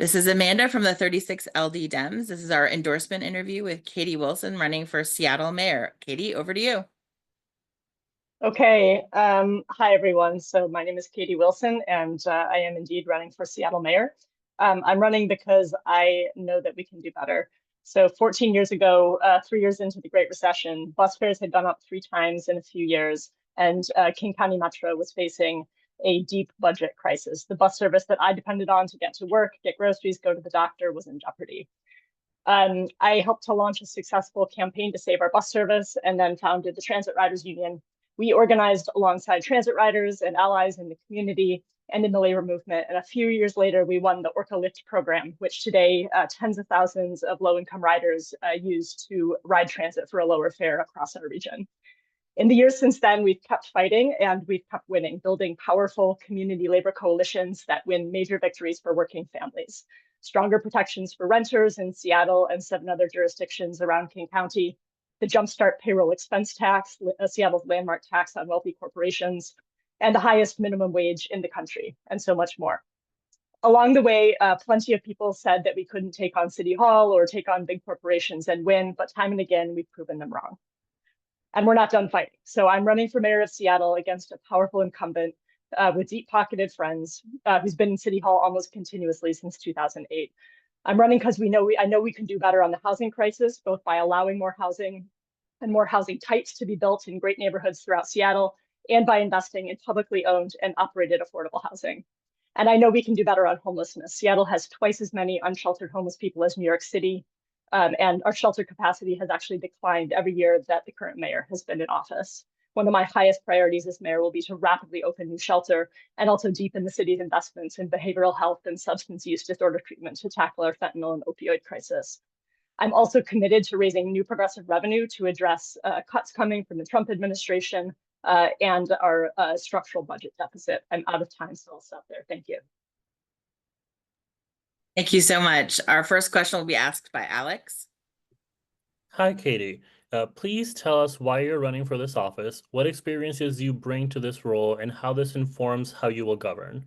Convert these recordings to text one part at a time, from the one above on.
This is Amanda from the 36 LD Dems. This is our endorsement interview with Katie Wilson running for Seattle Mayor. Katie, over to you. Okay. Hi, everyone. So my name is Katie Wilson, and I am indeed running for Seattle Mayor. I'm running because I know that we can do better. So 14 years ago, 3 years into the Great Recession, bus fares had gone up 3 times in a few years, and King County Metro was facing a deep budget crisis. The bus service that I depended on to get to work, get groceries, go to the doctor was in jeopardy. I helped to launch a successful campaign to save our bus service and then founded the Transit Riders Union. We organized alongside transit riders and allies in the community and in the labor movement. And a few years later, we won the Orca Lift program, which today tens of thousands of low-income riders use to ride transit for a lower fare across our region. In the years since then, we've kept fighting and we've kept winning, building powerful community labor coalitions that win major victories for working families. Stronger protections for renters in Seattle and 7 other jurisdictions around King County, the Jumpstart payroll expense tax, Seattle's landmark tax on wealthy corporations, and the highest minimum wage in the country, and so much more. Along the way, plenty of people said that we couldn't take on City Hall or take on big corporations and win, but time and again, we've proven them wrong. And we're not done fighting. So I'm running for mayor of Seattle against a powerful incumbent with deep-pocketed friends who's been in City Hall almost continuously since 2008. I'm running because I know we can do better on the housing crisis, both by allowing more housing and more housing types to be built in great neighborhoods throughout Seattle, and by investing in publicly owned and operated affordable housing. And I know we can do better on homelessness. Seattle has twice as many unsheltered homeless people as New York City. And our shelter capacity has actually declined every year that the current mayor has been in office. One of my highest priorities as mayor will be to rapidly open new shelter and also deepen the city's investments in behavioral health and substance use disorder treatment to tackle our fentanyl and opioid crisis. I'm also committed to raising new progressive revenue to address cuts coming from the Trump administration and our structural budget deficit. I'm out of time, so I'll stop there. Thank you. Thank you so much. Our first question will be asked by Alex. Hi, Katie. Please tell us why you're running for this office, what experiences you bring to this role, and how this informs how you will govern.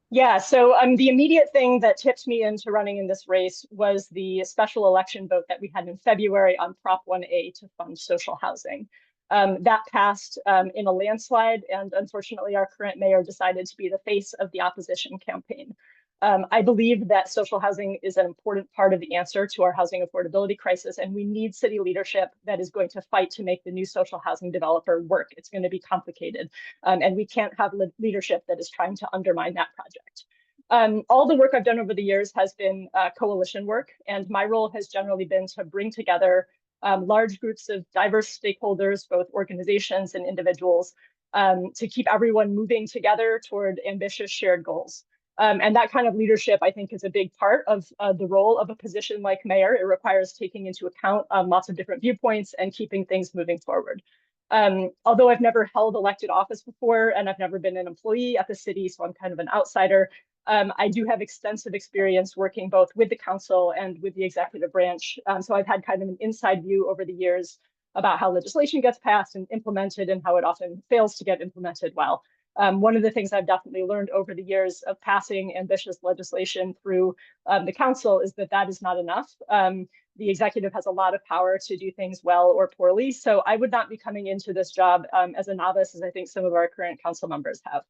Yeah, so the immediate thing that tipped me into running in this race was the special election vote that we had in February on Prop 1A to fund social housing. That passed in a landslide, and unfortunately, our current mayor decided to be the face of the opposition campaign. I believe that social housing is an important part of the answer to our housing affordability crisis, and we need city leadership that is going to fight to make the new social housing developer work. It's going to be complicated, and we can't have leadership that is trying to undermine that project. All the work I've done over the years has been coalition work, and my role has generally been to bring together large groups of diverse stakeholders, both organizations and individuals, to keep everyone moving together toward ambitious shared goals. And that kind of leadership, I think, is a big part of the role of a position like mayor. It requires taking into account lots of different viewpoints and keeping things moving forward. Although I've never held elected office before and I've never been an employee at the city, so I'm kind of an outsider, I do have extensive experience working both with the council and with the executive branch. So I've had kind of an inside view over the years about how legislation gets passed and implemented and how it often fails to get implemented well. One of the things I've definitely learned over the years of passing ambitious legislation through the council is that that is not enough. The executive has a lot of power to do things well or poorly. So I would not be coming into this job as a novice, as I think some of our current council members have.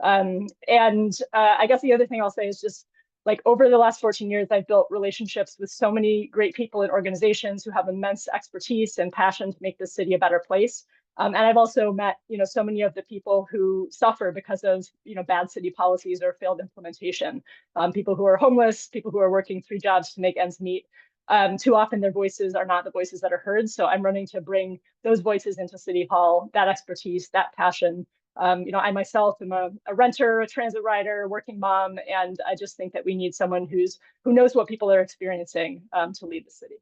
I guess the other thing I'll say is just like over the last 14 years, I've built relationships with so many great people and organizations who have immense expertise and passion to make this city a better place. And I've also met, so many of the people who suffer because of, bad city policies or failed implementation. People who are homeless, people who are working 3 jobs to make ends meet. Too often their voices are not the voices that are heard. So I'm running to bring those voices into City Hall, that expertise, that passion. I myself am a renter, a transit rider, working mom, and I just think that we need someone who knows what people are experiencing to lead the city.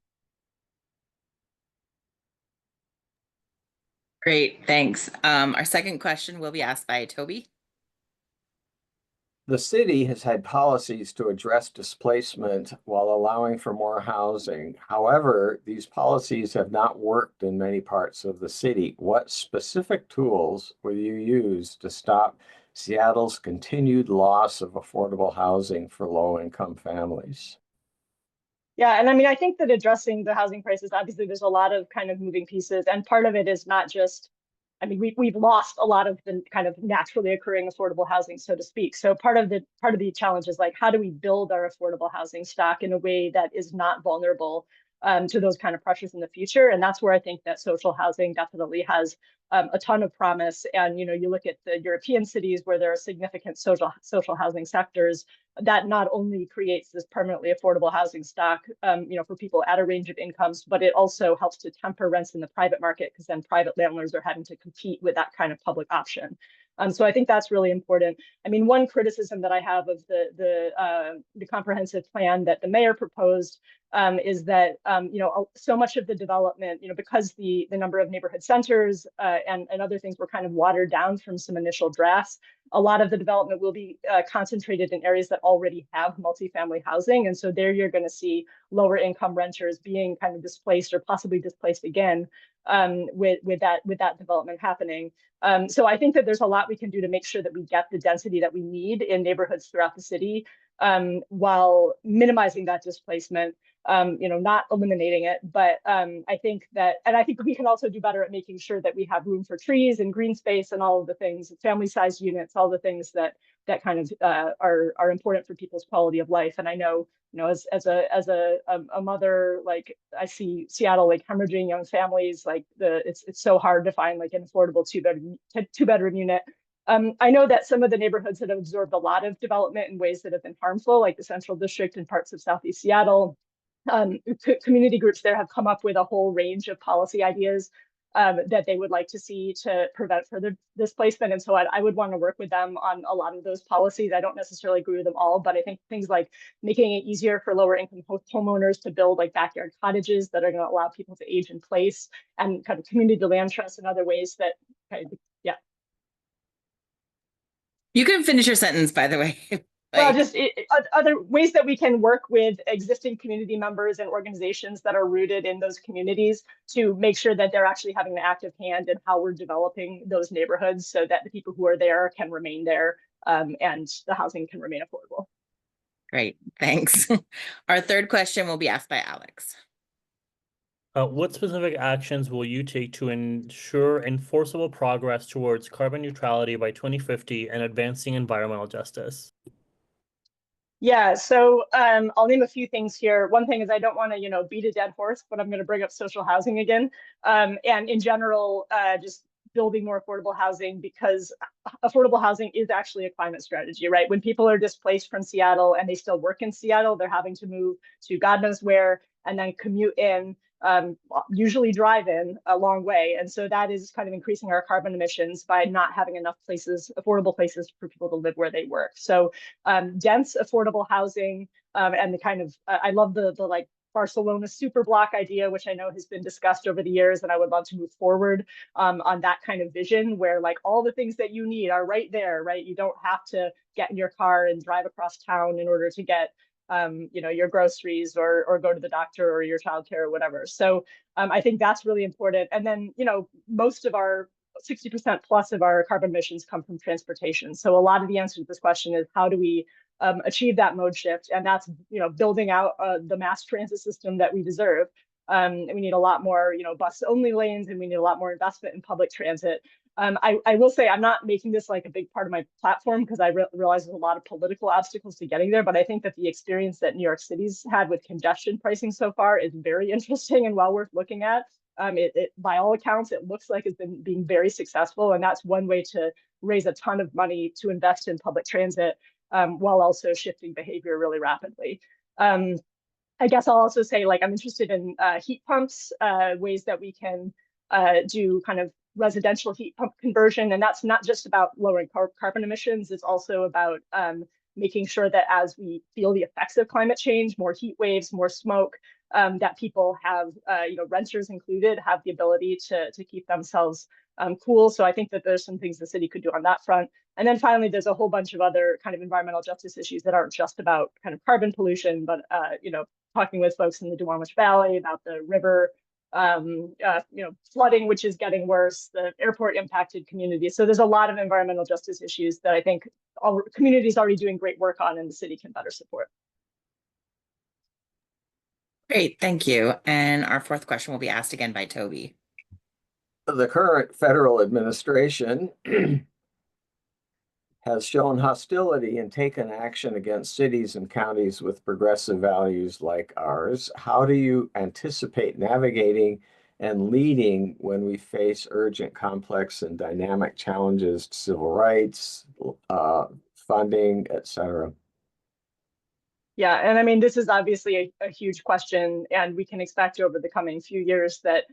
Great, thanks. Our second question will be asked by Toby. The city has had policies to address displacement while allowing for more housing. However, these policies have not worked in many parts of the city. What specific tools will you use to stop Seattle's continued loss of affordable housing for low-income families? Yeah, and I mean, I think that addressing the housing crisis, obviously there's a lot of kind of moving pieces, and part of it is not just, I mean, we've lost a lot of the kind of naturally occurring affordable housing, so to speak. So part of the challenge is like, how do we build our affordable housing stock in a way that is not vulnerable to those kind of pressures in the future? And that's where I think that social housing definitely has a ton of promise. And you look at the European cities where there are significant social housing sectors that not only creates this permanently affordable housing stock, for people at a range of incomes, but it also helps to temper rents in the private market because then private landlords are having to compete with that kind of public option. So I think that's really important. I mean, one criticism that I have of the comprehensive plan that the mayor proposed is that so much of the development, because the number of neighborhood centers and other things were kind of watered down from some initial drafts. A lot of the development will be concentrated in areas that already have multifamily housing, and so there you're going to see lower income renters being kind of displaced or possibly displaced again with that development happening. So I think that there's a lot we can do to make sure that we get the density that we need in neighborhoods throughout the city while minimizing that displacement. Not eliminating it, but I think we can also do better at making sure that we have room for trees and green space and all of the things, family-sized units, all the things that kind of are important for people's quality of life. And I know, as a mother, like I see Seattle like hemorrhaging young families, like it's so hard to find like an affordable two-bedroom unit. I know that some of the neighborhoods that have absorbed a lot of development in ways that have been harmful, like the Central District and parts of Southeast Seattle, community groups there have come up with a whole range of policy ideas that they would like to see to prevent further displacement. And so I would want to work with them on a lot of those policies. I don't necessarily agree with them all, but I think things like making it easier for lower income homeowners to build like backyard cottages that are going to allow people to age in place, and kind of community land trusts and other ways that yeah. You can finish your sentence, by the way. Well, just other ways that we can work with existing community members and organizations that are rooted in those communities to make sure that they're actually having an active hand in how we're developing those neighborhoods so that the people who are there can remain there and the housing can remain affordable. Great, thanks. Our third question will be asked by Alex. What specific actions will you take to ensure enforceable progress towards carbon neutrality by 2050 and advancing environmental justice? Yeah, so I'll name a few things here. One thing is I don't want to, beat a dead horse, but I'm going to bring up social housing again. And in general, just building more affordable housing, because affordable housing is actually a climate strategy, right? When people are displaced from Seattle and they still work in Seattle, they're having to move to God knows where and then commute in, usually drive in a long way. And so that is kind of increasing our carbon emissions by not having enough places, affordable places for people to live where they work. So dense affordable housing and the kind of, I love the like Barcelona super block idea, which I know has been discussed over the years, and I would love to move forward on that kind of vision where like all the things that you need are right there, right? You don't have to get in your car and drive across town in order to get your groceries or go to the doctor or your childcare or whatever. So I think that's really important. And then, most of our 60% plus of our carbon emissions come from transportation. So a lot of the answer to this question is how do we achieve that mode shift? And that's, building out the mass transit system that we deserve. And we need a lot more, bus only lanes, and we need a lot more investment in public transit. I will say I'm not making this like a big part of my platform because I realize there's a lot of political obstacles to getting there, but I think that the experience that New York City's had with congestion pricing so far is very interesting and well worth looking at. It by all accounts, it looks like it's been being very successful, and that's one way to raise a ton of money to invest in public transit while also shifting behavior really rapidly. I guess I'll also say, like, I'm interested in heat pumps, ways that we can do kind of residential heat pump conversion. And that's not just about lowering carbon emissions. It's also about making sure that as we feel the effects of climate change, more heat waves, more smoke, that people have, renters included, have the ability to keep themselves cool. So I think that there's some things the city could do on that front. And then finally, there's a whole bunch of other kind of environmental justice issues that aren't just about kind of carbon pollution, but, talking with folks in the Duwamish Valley about the river flooding, which is getting worse, the airport impacted communities. So there's a lot of environmental justice issues that I think all communities already doing great work on, and the city can better support. Great, thank you. And our fourth question will be asked again by Toby. The current federal administration has shown hostility and taken action against cities and counties with progressive values like ours. How do you anticipate navigating and leading when we face urgent, complex, and dynamic challenges to civil rights, funding, et cetera? Yeah, and I mean, this is obviously a huge question, and we can expect over the coming few years that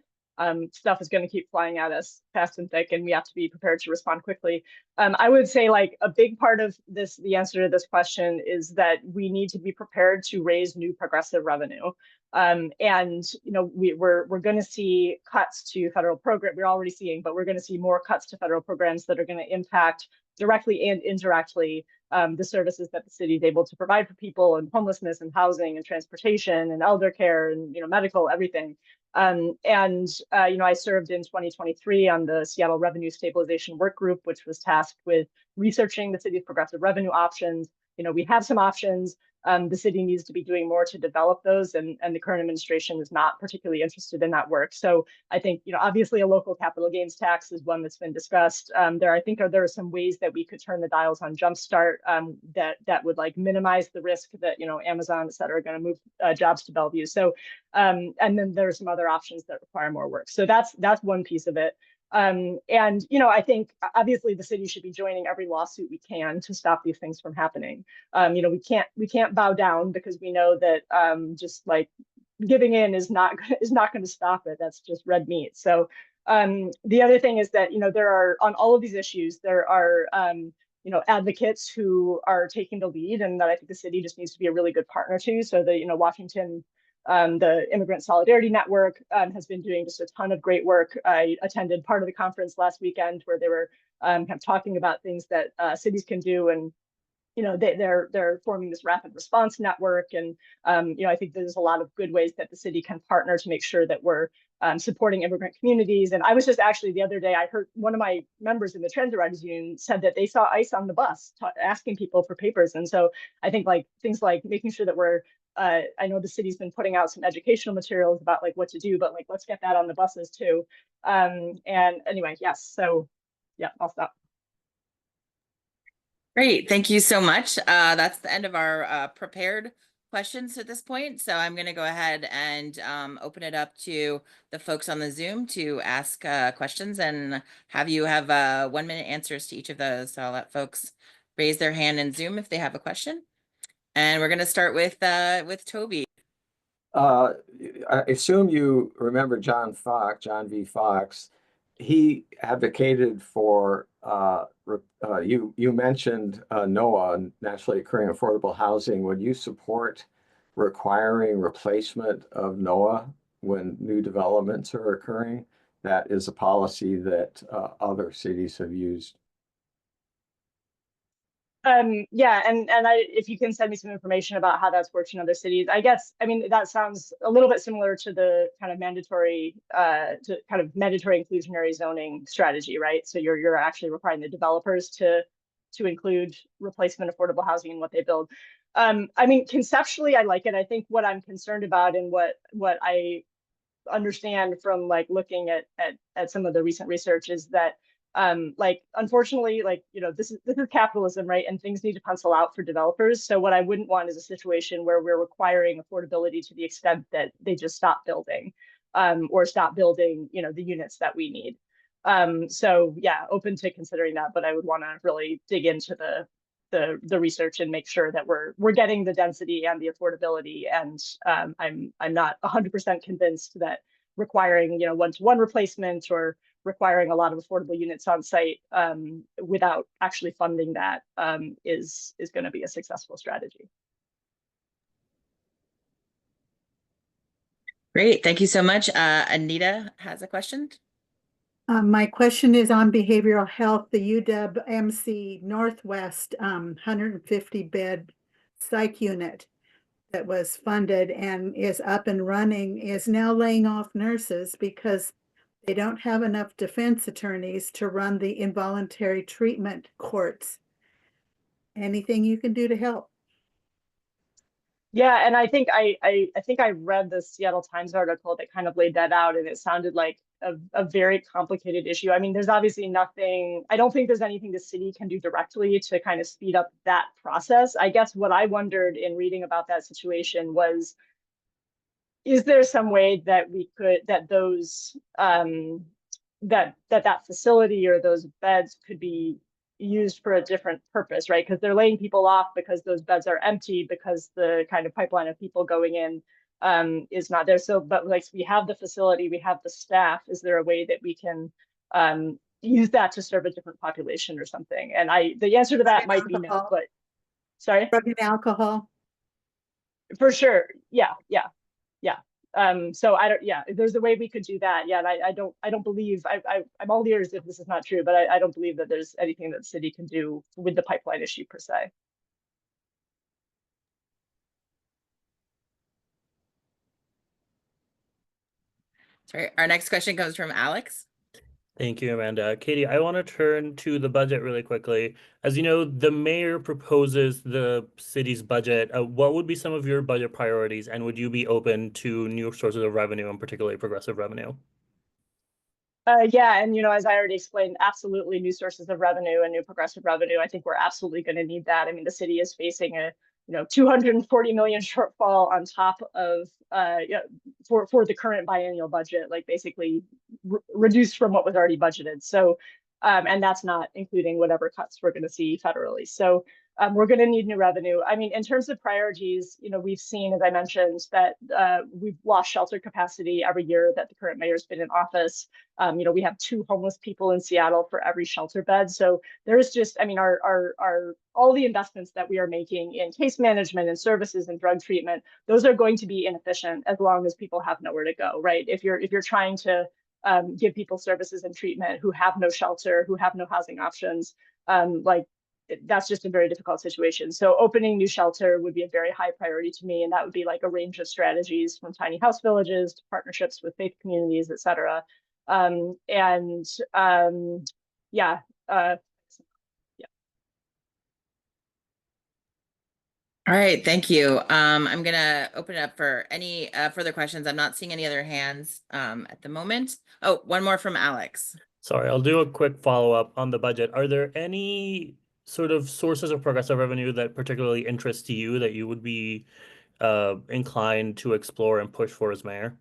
stuff is going to keep flying at us fast and thick, and we have to be prepared to respond quickly. I would say like a big part of this, the answer to this question is that we need to be prepared to raise new progressive revenue. And we're going to see cuts to federal program. We're already seeing, but we're going to see more cuts to federal programs that are going to impact directly and indirectly the services that the city is able to provide for people, and homelessness and housing and transportation and elder care and medical, everything. I served in 2023 on the Seattle Revenue Stabilization Work Group, which was tasked with researching the city's progressive revenue options. We have some options. The city needs to be doing more to develop those, and the current administration is not particularly interested in that work. So I think, obviously a local capital gains tax is one that's been discussed. There are some ways that we could turn the dials on Jumpstart that would like minimize the risk that, Amazon, et cetera, are going to move jobs to Bellevue. So, and then there are some other options that require more work. So that's one piece of it. I think obviously the city should be joining every lawsuit we can to stop these things from happening. We can't bow down, because we know that just like giving in is not going to stop it. That's just red meat. So the other thing is that there are, on all of these issues, there are advocates who are taking the lead, and that I think the city just needs to be a really good partner to. So the Washington, the Immigrant Solidarity Network has been doing just a ton of great work. I attended part of the conference last weekend where they were kind of talking about things that cities can do, and they're forming this rapid response network. And I think there's a lot of good ways that the city can partner to make sure that we're supporting immigrant communities. And I was just actually the other day, I heard one of my members in the Transit Riders Union said that they saw ICE on the bus asking people for papers. And so I think like things like making sure that we're I know the city's been putting out some educational materials about like what to do, but like let's get that on the buses too. And anyway, yes. So yeah, I'll stop. Great, thank you so much. That's the end of our prepared questions at this point. So I'm going to go ahead and open it up to the folks on the Zoom to ask questions, and have 1 minute answers to each of those. So I'll let folks raise their hand in Zoom if they have a question. And we're going to start with Toby. I assume you remember John V. Fox. He advocated for, you mentioned NOAA, naturally occurring affordable housing. Would you support requiring replacement of NOAA when new developments are occurring? That is a policy that other cities have used. Yeah, and if you can send me some information about how that's worked in other cities, I guess, I mean, that sounds a little bit similar to the kind of mandatory inclusionary zoning strategy, right? So you're actually requiring the developers to include replacement affordable housing in what they build. I mean, conceptually, I like it. I think what I'm concerned about, and what I understand from like looking at some of the recent research, is that unfortunately, this is capitalism, right? And things need to pencil out for developers. So what I wouldn't want is a situation where we're requiring affordability to the extent that they just stop building, or stop building, the units that we need. So yeah, open to considering that, but I would want to really dig into the research and make sure that we're getting the density and the affordability. And I'm not 100% convinced that requiring one-to-one replacement or requiring a lot of affordable units on site without actually funding that is going to be a successful strategy. Great, thank you so much. Anita has a question. My question is on behavioral health. The UW-MC Northwest 150-bed psych unit that was funded and is up and running is now laying off nurses because they don't have enough defense attorneys to run the involuntary treatment courts. Anything you can do to help? Yeah, and I think I read the Seattle Times article that kind of laid that out, and it sounded like a very complicated issue. I mean, there's obviously nothing, I don't think there's anything the city can do directly to kind of speed up that process. I guess what I wondered in reading about that situation was, is there some way that we could, that those that facility or those beds could be used for a different purpose, right? Because they're laying people off because those beds are empty, because the kind of pipeline of people going in is not there. So, but like, we have the facility, we have the staff. Is there a way that we can use that to serve a different population or something? And the answer to that might be no, but sorry. Drug and alcohol. For sure. Yeah. So I don't, yeah, if there's a way we could do that. Yeah. And I don't believe, I'm all ears if this is not true, but I don't believe that there's anything that the city can do with the pipeline issue per se. Sorry, our next question comes from Alex. Thank you, Amanda. Katie, I want to turn to the budget really quickly. As you know, the mayor proposes the city's budget. What would be some of your budget priorities, and would you be open to new sources of revenue, and particularly progressive revenue? Yeah, and as I already explained, absolutely new sources of revenue and new progressive revenue. I think we're absolutely going to need that. I mean, the city is facing a 240 million shortfall on top of for the current biennial budget, like basically reduced from what was already budgeted. So, and that's not including whatever cuts we're going to see federally. So we're going to need new revenue. I mean, in terms of priorities, we've seen, as I mentioned, that we've lost shelter capacity every year that the current mayor's been in office. We have 2 homeless people in Seattle for every shelter bed. So there's just, I mean, our all the investments that we are making in case management and services and drug treatment, those are going to be inefficient as long as people have nowhere to go, right? If you're trying to give people services and treatment who have no shelter, who have no housing options, that's just a very difficult situation. So opening new shelter would be a very high priority to me. And that would be like a range of strategies, from tiny house villages to partnerships with faith communities, et cetera. Yeah. All right, thank you. I'm gonna open it up for any further questions. I'm not seeing any other hands at the moment. Oh, one more from Alex. Sorry, I'll do a quick follow-up on the budget. Are there any sort of sources of progressive revenue that particularly interest you that you would be inclined to explore and push for as mayor?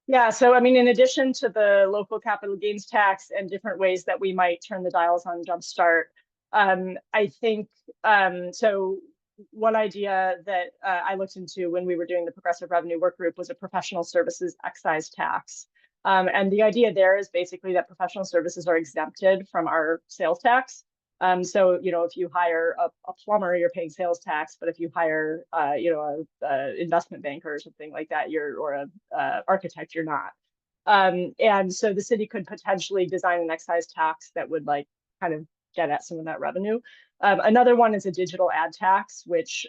Yeah, so I mean, in addition to the local capital gains tax and different ways that we might turn the dials on Jumpstart, I think so. One idea that I looked into when we were doing the progressive revenue work group was a professional services excise tax. And the idea there is basically that professional services are exempted from our sales tax. So, if you hire a plumber, you're paying sales tax, but if you hire, a investment banker or something like that, or a architect, you're not. And so the city could potentially design an excise tax that would kind of get at some of that revenue. Another one is a digital ad tax, which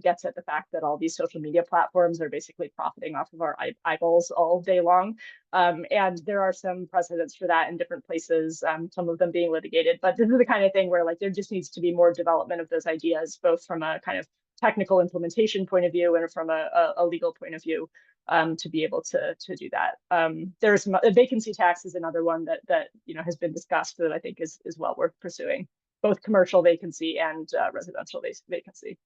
gets at the fact that all these social media platforms are basically profiting off of our eyeballs all day long. And there are some precedents for that in different places, some of them being litigated. But this is the kind of thing where there just needs to be more development of those ideas, both from a kind of technical implementation point of view and from a legal point of view, to be able to do that. There's a vacancy tax is another one that has been discussed that I think is well worth pursuing, both commercial vacancy and residential vacancy.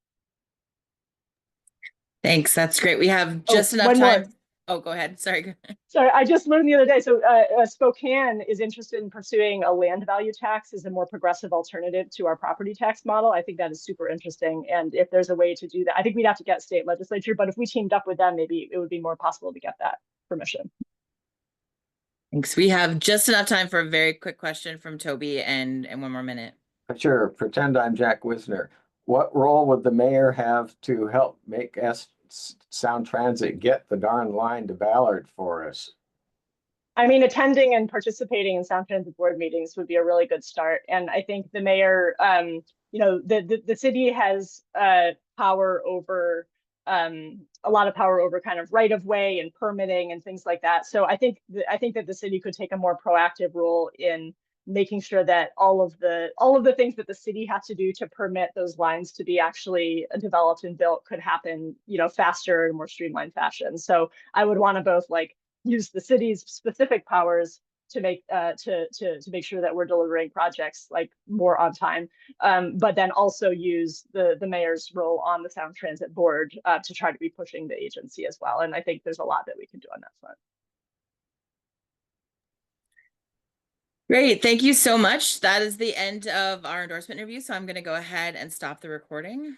Thanks, that's great. We have just enough time. Oh, go ahead. Sorry. Sorry, I just learned the other day. So Spokane is interested in pursuing a land value tax as a more progressive alternative to our property tax model. I think that is super interesting. And if there's a way to do that, I think we'd have to get state legislature, but if we teamed up with them, maybe it would be more possible to get that permission. Thanks. We have just enough time for a very quick question from Toby and 1 more minute. Sure. Pretend I'm Jack Wisner. What role would the mayor have to help make Sound Transit get the darn line to Ballard for us? I mean, attending and participating in Sound Transit board meetings would be a really good start. And I think the mayor, the city has power over a lot of power over kind of right of way and permitting and things like that. So I think that the city could take a more proactive role in making sure that all of the things that the city has to do to permit those lines to be actually developed and built could happen, faster and more streamlined fashion. So I would want to both like use the city's specific powers to make to make sure that we're delivering projects like more on time, but then also use the mayor's role on the Sound Transit Board to try to be pushing the agency as well. And I think there's a lot that we can do on that front. Great, thank you so much. That is the end of our endorsement review. So I'm going to go ahead and stop the recording.